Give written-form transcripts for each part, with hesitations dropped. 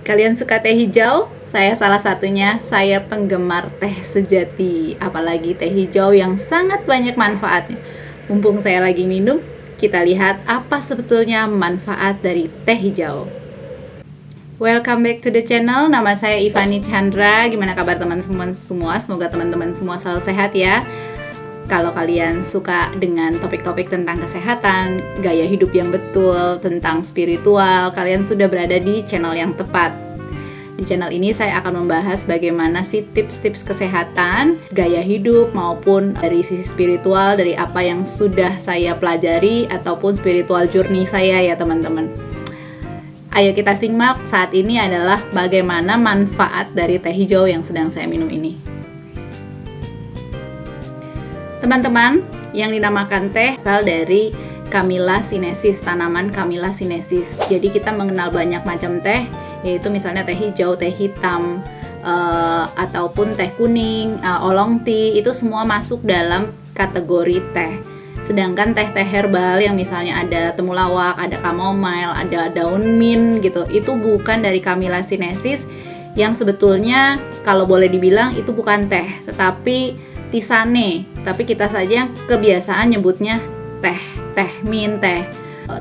Kalian suka teh hijau? Saya salah satunya, saya penggemar teh sejati. Apalagi teh hijau yang sangat banyak manfaatnya. Mumpung saya lagi minum, kita lihat apa sebetulnya manfaat dari teh hijau. Welcome back to the channel, nama saya Ivani Chandra. Gimana kabar teman-teman semua? Semoga teman-teman semua selalu sehat ya. Kalau kalian suka dengan topik-topik tentang kesehatan, gaya hidup yang betul, tentang spiritual, kalian sudah berada di channel yang tepat. Di channel ini saya akan membahas bagaimana sih tips-tips kesehatan, gaya hidup, maupun dari sisi spiritual, dari apa yang sudah saya pelajari, ataupun spiritual journey saya ya teman-teman. Ayo kita simak, saat ini adalah bagaimana manfaat dari teh hijau yang sedang saya minum ini. Teman-teman, yang dinamakan teh asal dari Camellia sinensis, tanaman Camellia sinensis. Jadi kita mengenal banyak macam teh, yaitu misalnya teh hijau, teh hitam, ataupun teh kuning, oolong tea, itu semua masuk dalam kategori teh. Sedangkan teh-teh herbal yang misalnya ada temulawak, ada chamomile, ada daun mint gitu, itu bukan dari Camellia sinensis, yang sebetulnya kalau boleh dibilang itu bukan teh, tetapi tisane, tapi kita saja kebiasaan nyebutnya teh mint, teh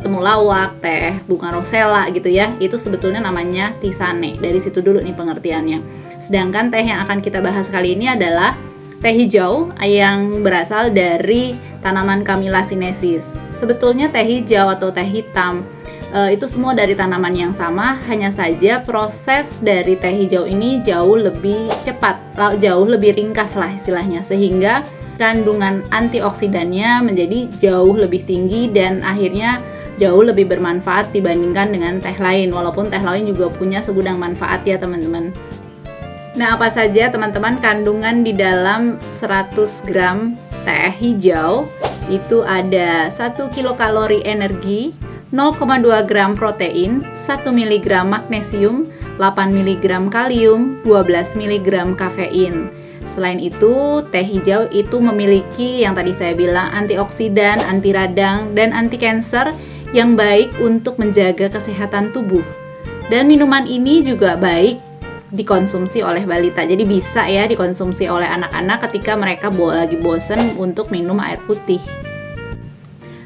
temulawak, teh bunga rosella gitu ya. Itu sebetulnya namanya tisane. Dari situ dulu nih pengertiannya. Sedangkan teh yang akan kita bahas kali ini adalah teh hijau yang berasal dari tanaman Camellia sinensis. Sebetulnya teh hijau atau teh hitam itu semua dari tanaman yang sama, hanya saja proses dari teh hijau ini jauh lebih cepat, jauh lebih ringkas lah istilahnya, sehingga kandungan antioksidannya menjadi jauh lebih tinggi dan akhirnya jauh lebih bermanfaat dibandingkan dengan teh lain, walaupun teh lain juga punya segudang manfaat ya teman-teman. Nah, apa saja teman-teman kandungan di dalam 100 gram teh hijau? Itu ada 1 kilokalori energi, 0,2 gram protein, 1 mg magnesium, 8 mg kalium, 12 mg kafein. Selain itu, teh hijau itu memiliki yang tadi saya bilang antioksidan, anti radang, dan anti kanker yang baik untuk menjaga kesehatan tubuh. Dan minuman ini juga baik dikonsumsi oleh balita. Jadi bisa ya dikonsumsi oleh anak-anak ketika mereka lagi bosen untuk minum air putih.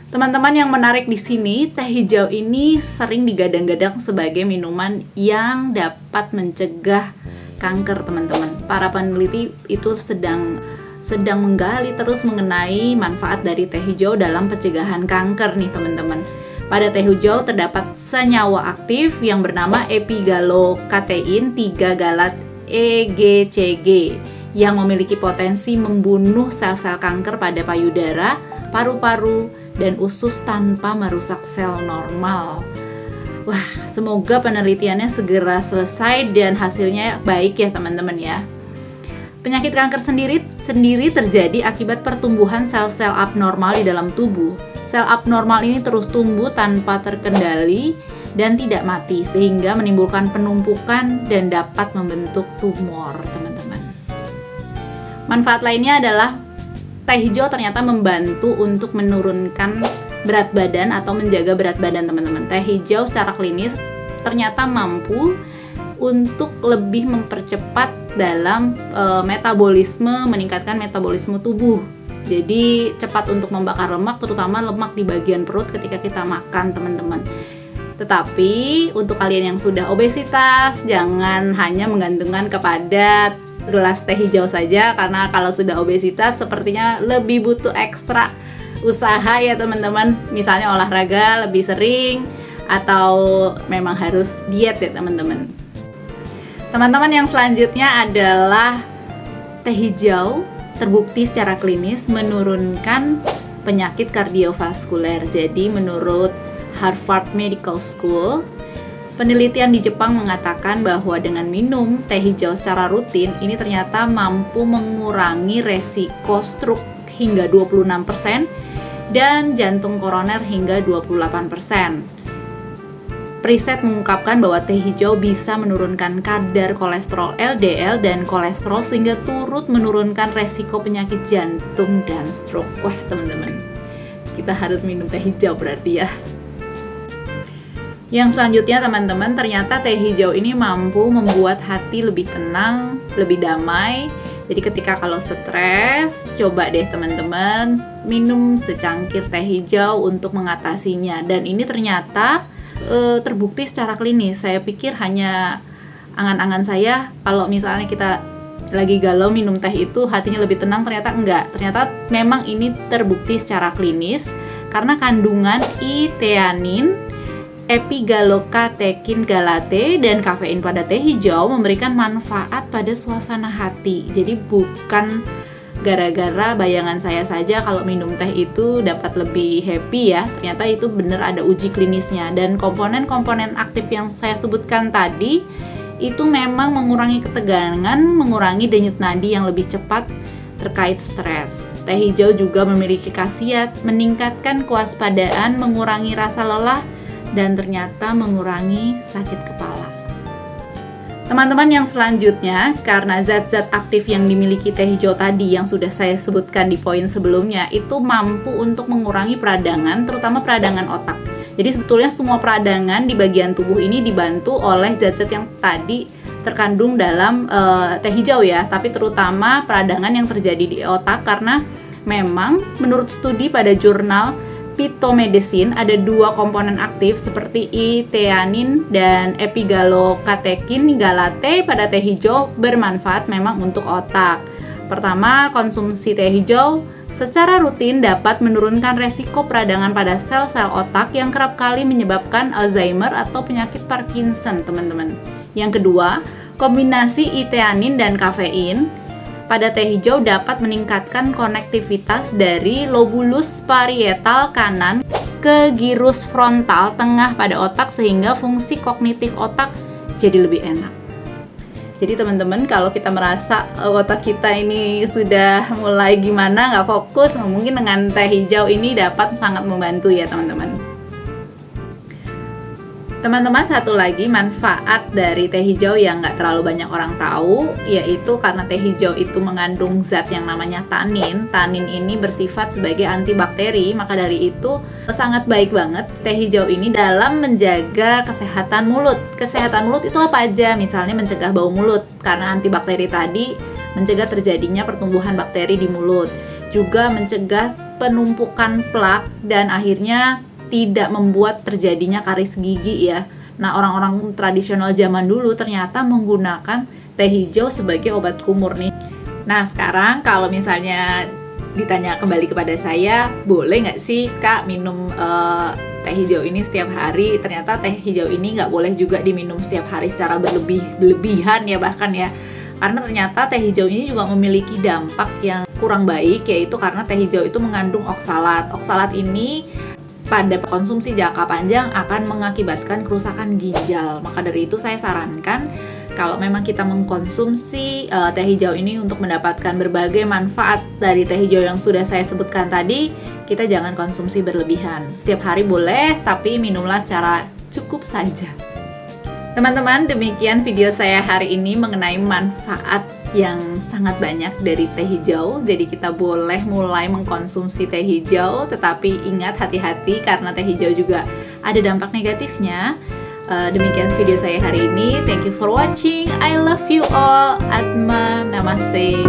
Teman-teman, yang menarik di sini, teh hijau ini sering digadang-gadang sebagai minuman yang dapat mencegah kanker, teman-teman. Para peneliti itu sedang menggali terus mengenai manfaat dari teh hijau dalam pencegahan kanker nih, teman-teman. Pada teh hijau terdapat senyawa aktif yang bernama epigalokatein 3 galat EGCG yang memiliki potensi membunuh sel-sel kanker pada payudara, paru-paru, dan usus tanpa merusak sel normal. Wah, semoga penelitiannya segera selesai dan hasilnya baik ya teman-teman ya. Penyakit kanker sendiri terjadi akibat pertumbuhan sel-sel abnormal di dalam tubuh. Sel abnormal ini terus tumbuh tanpa terkendali dan tidak mati, sehingga menimbulkan penumpukan dan dapat membentuk tumor, teman-teman. Manfaat lainnya adalah teh hijau ternyata membantu untuk menurunkan berat badan atau menjaga berat badan, teman-teman. Teh hijau secara klinis ternyata mampu untuk lebih mempercepat dalam metabolisme, meningkatkan metabolisme tubuh. Jadi cepat untuk membakar lemak, terutama lemak di bagian perut ketika kita makan, teman-teman. Tetapi untuk kalian yang sudah obesitas, jangan hanya menggantungkan kepada gelas teh hijau saja, karena kalau sudah obesitas sepertinya lebih butuh ekstra usaha ya teman-teman. Misalnya olahraga lebih sering atau memang harus diet ya teman-teman. Teman-teman, yang selanjutnya adalah teh hijau terbukti secara klinis menurunkan penyakit kardiovaskuler. Jadi menurut Harvard Medical School, penelitian di Jepang mengatakan bahwa dengan minum teh hijau secara rutin ini ternyata mampu mengurangi resiko stroke hingga 26% dan jantung koroner hingga 28%. Riset mengungkapkan bahwa teh hijau bisa menurunkan kadar kolesterol LDL dan kolesterol sehingga turut menurunkan resiko penyakit jantung dan stroke. Wah teman-teman, kita harus minum teh hijau berarti ya. Yang selanjutnya teman-teman, ternyata teh hijau ini mampu membuat hati lebih tenang, lebih damai. Jadi ketika kalau stres, coba deh teman-teman minum secangkir teh hijau untuk mengatasinya. Dan ini ternyata terbukti secara klinis. Saya pikir hanya angan-angan saya, kalau misalnya kita lagi galau minum teh itu hatinya lebih tenang, ternyata enggak. Ternyata memang ini terbukti secara klinis karena kandungan I-theanin, epigalokatekin galate, dan kafein pada teh hijau memberikan manfaat pada suasana hati. Jadi bukan gara-gara bayangan saya saja kalau minum teh itu dapat lebih happy ya. Ternyata itu benar ada uji klinisnya. Dan komponen-komponen aktif yang saya sebutkan tadi itu memang mengurangi ketegangan, mengurangi denyut nadi yang lebih cepat terkait stres. Teh hijau juga memiliki khasiat meningkatkan kewaspadaan, mengurangi rasa lelah, dan ternyata mengurangi sakit kepala. Teman-teman, yang selanjutnya, karena zat-zat aktif yang dimiliki teh hijau tadi yang sudah saya sebutkan di poin sebelumnya itu mampu untuk mengurangi peradangan, terutama peradangan otak. Jadi sebetulnya semua peradangan di bagian tubuh ini dibantu oleh zat-zat yang tadi terkandung dalam teh hijau ya, tapi terutama peradangan yang terjadi di otak, karena memang menurut studi pada jurnal Phytomedicine ada dua komponen aktif seperti I-theanin dan epigalokatekin galate pada teh hijau bermanfaat memang untuk otak. Pertama, konsumsi teh hijau secara rutin dapat menurunkan resiko peradangan pada sel-sel otak yang kerap kali menyebabkan Alzheimer atau penyakit Parkinson, teman-teman. Yang kedua, kombinasi I-theanin dan kafein pada teh hijau dapat meningkatkan konektivitas dari lobulus parietal kanan ke gyrus frontal tengah pada otak sehingga fungsi kognitif otak jadi lebih enak. Jadi teman-teman, kalau kita merasa otak kita ini sudah mulai gimana, nggak fokus, mungkin dengan teh hijau ini dapat sangat membantu ya teman-teman. Teman-teman, satu lagi manfaat dari teh hijau yang nggak terlalu banyak orang tahu, yaitu karena teh hijau itu mengandung zat yang namanya tanin. Tanin ini bersifat sebagai antibakteri, maka dari itu sangat baik banget teh hijau ini dalam menjaga kesehatan mulut. Kesehatan mulut itu apa aja? Misalnya mencegah bau mulut, karena antibakteri tadi mencegah terjadinya pertumbuhan bakteri di mulut. Juga mencegah penumpukan plak dan akhirnya tidak membuat terjadinya karies gigi ya. Nah, orang-orang tradisional zaman dulu ternyata menggunakan teh hijau sebagai obat kumur nih. Nah, sekarang kalau misalnya ditanya kembali kepada saya, boleh nggak sih Kak minum teh hijau ini setiap hari? Ternyata teh hijau ini nggak boleh juga diminum setiap hari secara berlebihan ya bahkan ya. Karena ternyata teh hijau ini juga memiliki dampak yang kurang baik, yaitu karena teh hijau itu mengandung oksalat. Oksalat ini pada konsumsi jangka panjang akan mengakibatkan kerusakan ginjal. Maka dari itu saya sarankan kalau memang kita mengkonsumsi teh hijau ini untuk mendapatkan berbagai manfaat dari teh hijau yang sudah saya sebutkan tadi, kita jangan konsumsi berlebihan. Setiap hari boleh, tapi minumlah secara cukup saja. Teman-teman, demikian video saya hari ini mengenai manfaat yang sangat banyak dari teh hijau. Jadi kita boleh mulai mengkonsumsi teh hijau, tetapi ingat hati-hati karena teh hijau juga ada dampak negatifnya. Demikian video saya hari ini. Thank you for watching. I love you all. Atma, namaste.